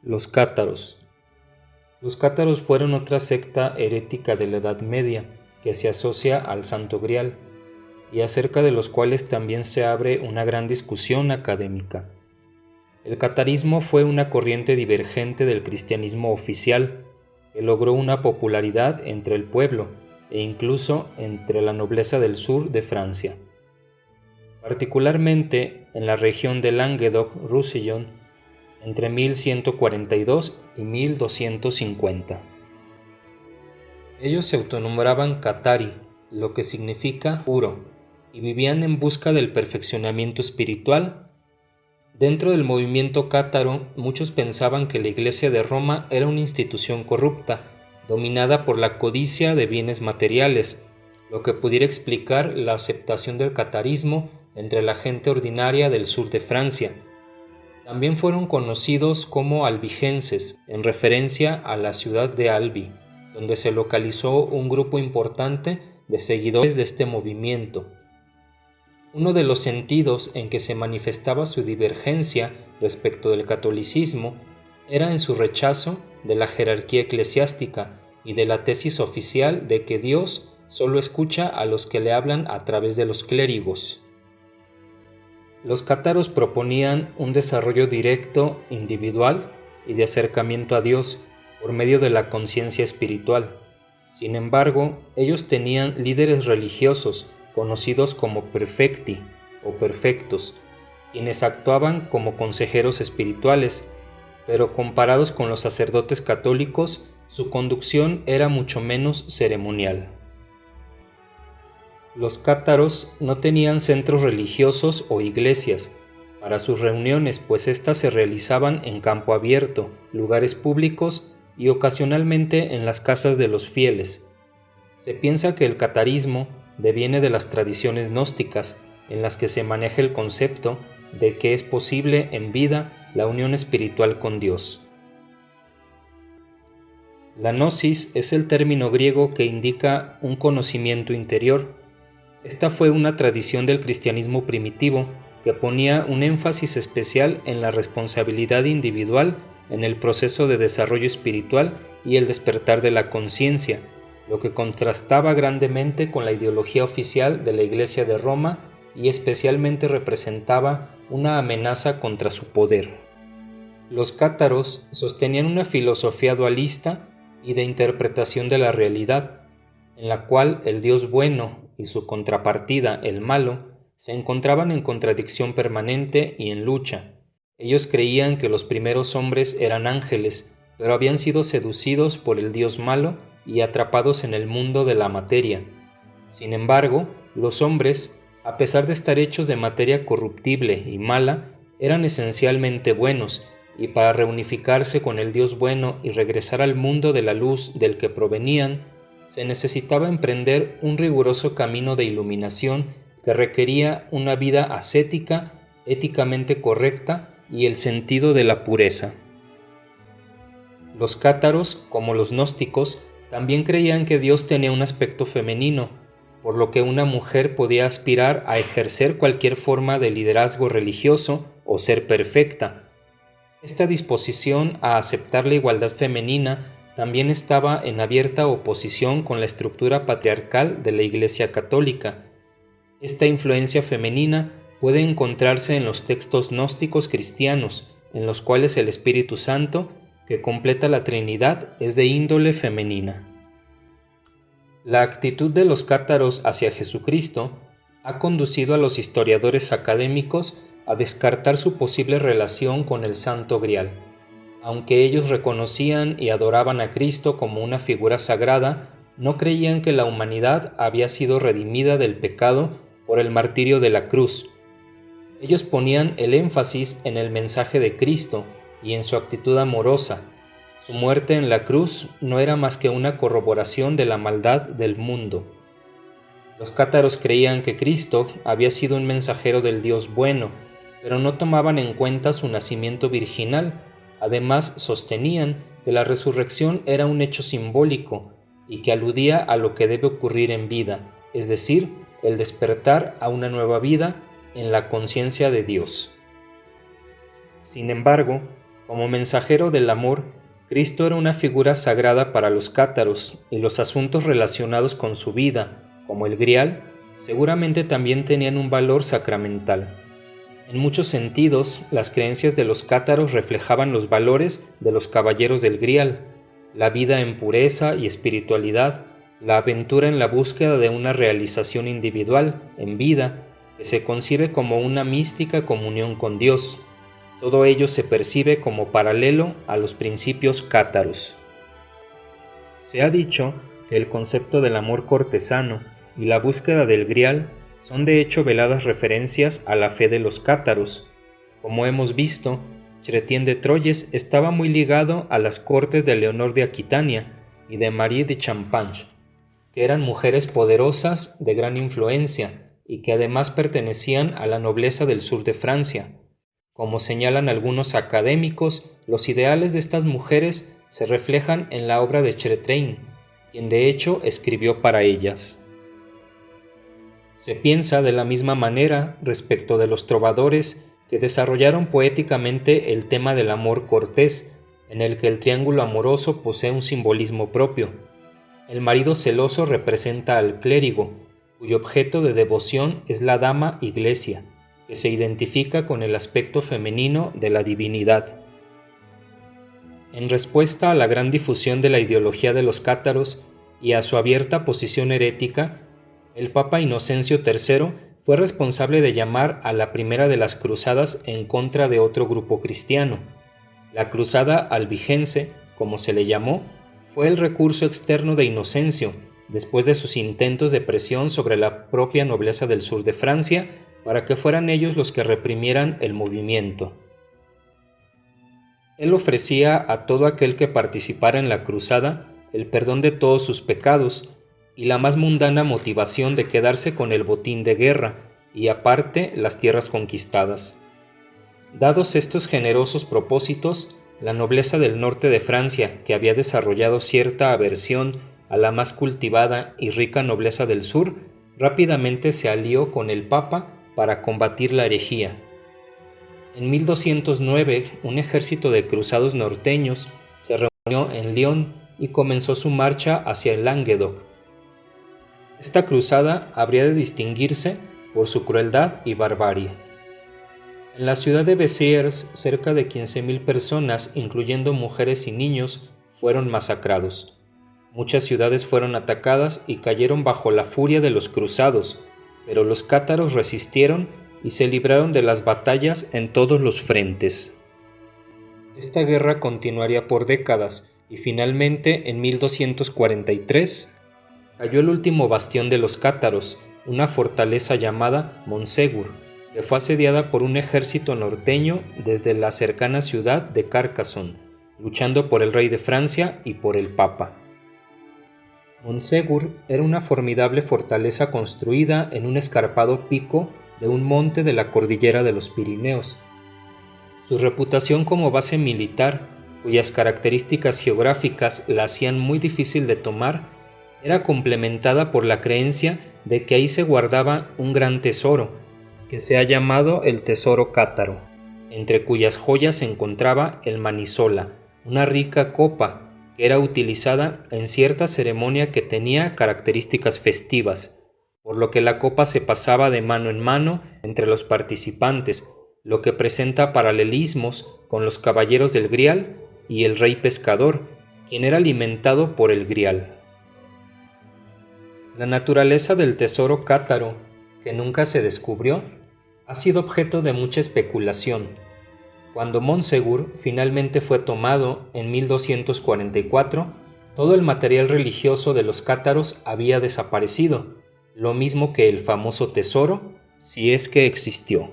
Los cátaros. Los cátaros fueron otra secta herética de la Edad Media que se asocia al Santo Grial y acerca de los cuales también se abre una gran discusión académica. El catarismo fue una corriente divergente del cristianismo oficial que logró una popularidad entre el pueblo e incluso entre la nobleza del sur de Francia, particularmente en la región de Languedoc-Roussillon entre 1142 y 1250. Ellos se autonombraban Catari, lo que significa puro, y vivían en busca del perfeccionamiento espiritual. Dentro del movimiento cátaro, muchos pensaban que la Iglesia de Roma era una institución corrupta, dominada por la codicia de bienes materiales, lo que pudiera explicar la aceptación del catarismo entre la gente ordinaria del sur de Francia. También fueron conocidos como albigenses, en referencia a la ciudad de Albi, donde se localizó un grupo importante de seguidores de este movimiento. Uno de los sentidos en que se manifestaba su divergencia respecto del catolicismo era en su rechazo de la jerarquía eclesiástica y de la tesis oficial de que Dios solo escucha a los que le hablan a través de los clérigos. Los cátaros proponían un desarrollo directo, individual y de acercamiento a Dios por medio de la conciencia espiritual. Sin embargo, ellos tenían líderes religiosos conocidos como prefecti o perfectos, quienes actuaban como consejeros espirituales, pero comparados con los sacerdotes católicos, su conducción era mucho menos ceremonial. Los cátaros no tenían centros religiosos o iglesias para sus reuniones, pues éstas se realizaban en campo abierto, lugares públicos y ocasionalmente en las casas de los fieles. Se piensa que el catarismo deviene de las tradiciones gnósticas, en las que se maneja el concepto de que es posible en vida la unión espiritual con Dios. La gnosis es el término griego que indica un conocimiento interior. Esta fue una tradición del cristianismo primitivo que ponía un énfasis especial en la responsabilidad individual en el proceso de desarrollo espiritual y el despertar de la conciencia, lo que contrastaba grandemente con la ideología oficial de la Iglesia de Roma y especialmente representaba una amenaza contra su poder. Los cátaros sostenían una filosofía dualista y de interpretación de la realidad, en la cual el Dios bueno y su contrapartida, el malo, se encontraban en contradicción permanente y en lucha. Ellos creían que los primeros hombres eran ángeles, pero habían sido seducidos por el Dios malo y atrapados en el mundo de la materia. Sin embargo, los hombres, a pesar de estar hechos de materia corruptible y mala, eran esencialmente buenos, y para reunificarse con el Dios bueno y regresar al mundo de la luz del que provenían, se necesitaba emprender un riguroso camino de iluminación que requería una vida ascética, éticamente correcta y el sentido de la pureza. Los cátaros, como los gnósticos, también creían que Dios tenía un aspecto femenino, por lo que una mujer podía aspirar a ejercer cualquier forma de liderazgo religioso o ser perfecta. Esta disposición a aceptar la igualdad femenina también estaba en abierta oposición con la estructura patriarcal de la Iglesia Católica. Esta influencia femenina puede encontrarse en los textos gnósticos cristianos, en los cuales el Espíritu Santo, que completa la Trinidad, es de índole femenina. La actitud de los cátaros hacia Jesucristo ha conducido a los historiadores académicos a descartar su posible relación con el Santo Grial. Aunque ellos reconocían y adoraban a Cristo como una figura sagrada, no creían que la humanidad había sido redimida del pecado por el martirio de la cruz. Ellos ponían el énfasis en el mensaje de Cristo y en su actitud amorosa. Su muerte en la cruz no era más que una corroboración de la maldad del mundo. Los cátaros creían que Cristo había sido un mensajero del Dios bueno, pero no tomaban en cuenta su nacimiento virginal. Además, sostenían que la resurrección era un hecho simbólico y que aludía a lo que debe ocurrir en vida, es decir, el despertar a una nueva vida en la conciencia de Dios. Sin embargo, Como mensajero del amor, Cristo era una figura sagrada para los cátaros, y los asuntos relacionados con su vida, como el grial, seguramente también tenían un valor sacramental. En muchos sentidos, las creencias de los cátaros reflejaban los valores de los caballeros del grial: la vida en pureza y espiritualidad, la aventura en la búsqueda de una realización individual en vida, que se concibe como una mística comunión con Dios. Todo ello se percibe como paralelo a los principios cátaros. Se ha dicho que el concepto del amor cortesano y la búsqueda del grial son de hecho veladas referencias a la fe de los cátaros. Como hemos visto, Chrétien de Troyes estaba muy ligado a las cortes de Leonor de Aquitania y de Marie de Champagne, que eran mujeres poderosas de gran influencia y que además pertenecían a la nobleza del sur de Francia. Como señalan algunos académicos, los ideales de estas mujeres se reflejan en la obra de Chrétien, quien de hecho escribió para ellas. Se piensa de la misma manera respecto de los trovadores que desarrollaron poéticamente el tema del amor cortés, en el que el triángulo amoroso posee un simbolismo propio. El marido celoso representa al clérigo, cuyo objeto de devoción es la dama iglesia, que se identifica con el aspecto femenino de la divinidad. En respuesta a la gran difusión de la ideología de los cátaros y a su abierta posición herética, el Papa Inocencio III fue responsable de llamar a la primera de las cruzadas en contra de otro grupo cristiano. La cruzada albigense, como se le llamó, fue el recurso externo de Inocencio, después de sus intentos de presión sobre la propia nobleza del sur de Francia, para que fueran ellos los que reprimieran el movimiento. Él ofrecía a todo aquel que participara en la cruzada el perdón de todos sus pecados y la más mundana motivación de quedarse con el botín de guerra y aparte las tierras conquistadas. Dados estos generosos propósitos, la nobleza del norte de Francia, que había desarrollado cierta aversión a la más cultivada y rica nobleza del sur, rápidamente se alió con el Papa para combatir la herejía. En 1209, un ejército de cruzados norteños se reunió en Lyon y comenzó su marcha hacia el Languedoc. Esta cruzada habría de distinguirse por su crueldad y barbarie. En la ciudad de Béziers, cerca de 15.000 personas, incluyendo mujeres y niños, fueron masacrados. Muchas ciudades fueron atacadas y cayeron bajo la furia de los cruzados, pero los cátaros resistieron y se libraron de las batallas en todos los frentes. Esta guerra continuaría por décadas y finalmente en 1243 cayó el último bastión de los cátaros, una fortaleza llamada Montségur, que fue asediada por un ejército norteño desde la cercana ciudad de Carcassonne, luchando por el rey de Francia y por el Papa. Montségur era una formidable fortaleza construida en un escarpado pico de un monte de la cordillera de los Pirineos. Su reputación como base militar, cuyas características geográficas la hacían muy difícil de tomar, era complementada por la creencia de que ahí se guardaba un gran tesoro, que se ha llamado el tesoro cátaro, entre cuyas joyas se encontraba el manisola, una rica copa que era utilizada en cierta ceremonia que tenía características festivas, por lo que la copa se pasaba de mano en mano entre los participantes, lo que presenta paralelismos con los caballeros del grial y el rey pescador, quien era alimentado por el grial. La naturaleza del tesoro cátaro, que nunca se descubrió, ha sido objeto de mucha especulación. Cuando Montségur finalmente fue tomado en 1244, todo el material religioso de los cátaros había desaparecido, lo mismo que el famoso tesoro, si es que existió.